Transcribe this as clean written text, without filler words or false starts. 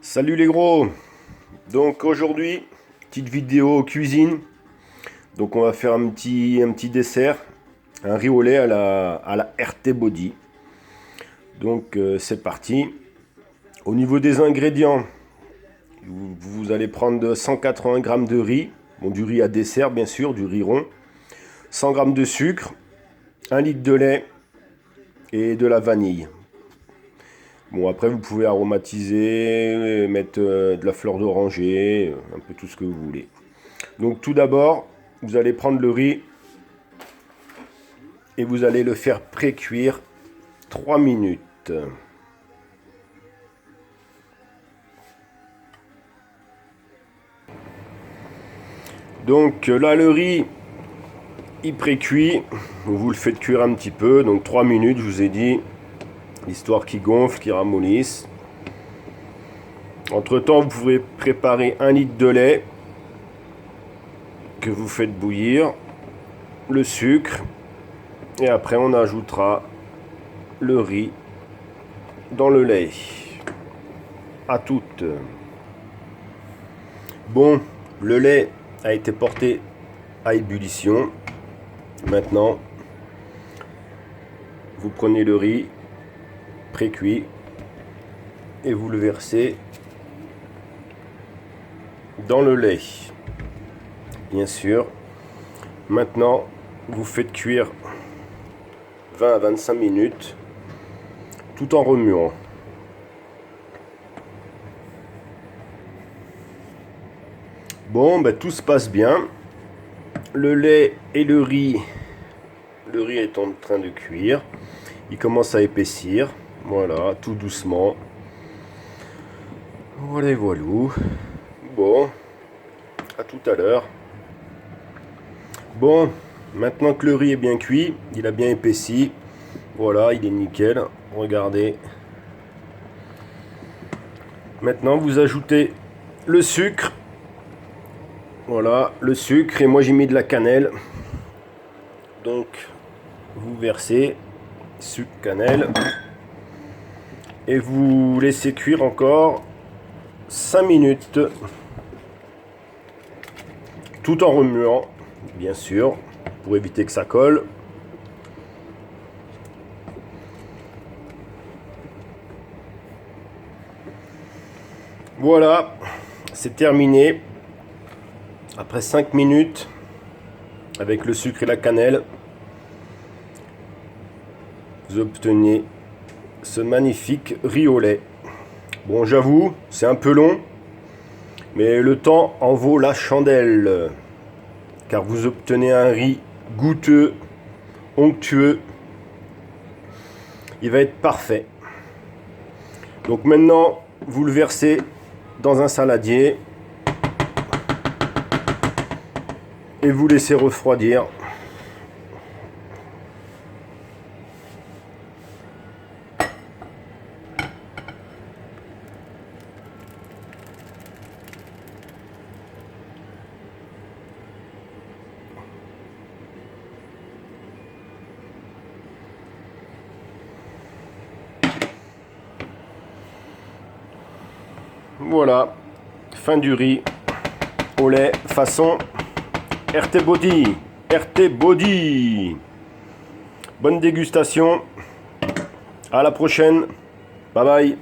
Salut les gros. Donc aujourd'hui, petite vidéo cuisine. Donc on va faire un petit dessert, un riz au lait à la RT Body. Donc c'est parti. Au niveau des ingrédients, vous allez prendre 180 g de riz, bon, du riz à dessert bien sûr, du riz rond, 100 g de sucre, 1 litre de lait et de la vanille. Bon, après vous pouvez aromatiser, mettre de la fleur d'oranger, un peu tout ce que vous voulez. Donc tout d'abord, vous allez prendre le riz et vous allez le faire pré-cuire 3 minutes. Donc là le riz il pré-cuit, vous le faites cuire un petit peu, donc 3 minutes je vous ai dit, histoire qu'il gonfle, qu'il ramollisse. Entre temps vous pouvez préparer 1 litre de lait que vous faites bouillir, le sucre et après on ajoutera le riz dans le lait. À toutes. Bon, le lait a été porté à ébullition. Maintenant, vous prenez le riz pré-cuit et vous le versez dans le lait. Bien sûr. Maintenant, vous faites cuire 20 à 25 minutes tout en remuant. Bon, ben, tout se passe bien. Le lait et le riz est en train de cuire. Il commence à épaissir. Voilà, tout doucement. Voilà, voilà. Bon, à tout à l'heure. Bon, maintenant que le riz est bien cuit, il a bien épaissi. Voilà, il est nickel. Regardez. Maintenant, vous ajoutez le sucre. Voilà, le sucre. Et moi, j'ai mis de la cannelle. Donc, vous versez sucre, cannelle. Et vous laissez cuire encore 5 minutes. Tout en remuant, bien sûr, pour éviter que ça colle. Voilà, c'est terminé. Après 5 minutes, avec le sucre et la cannelle, vous obtenez ce magnifique riz au lait. Bon, j'avoue, c'est un peu long, mais le temps en vaut la chandelle. Car vous obtenez un riz goûteux, onctueux. Il va être parfait. Donc maintenant, vous le versez dans un saladier et vous laissez refroidir. Voilà, fin du riz au lait façon RT Body. RT Body. Bonne dégustation. À la prochaine. Bye bye.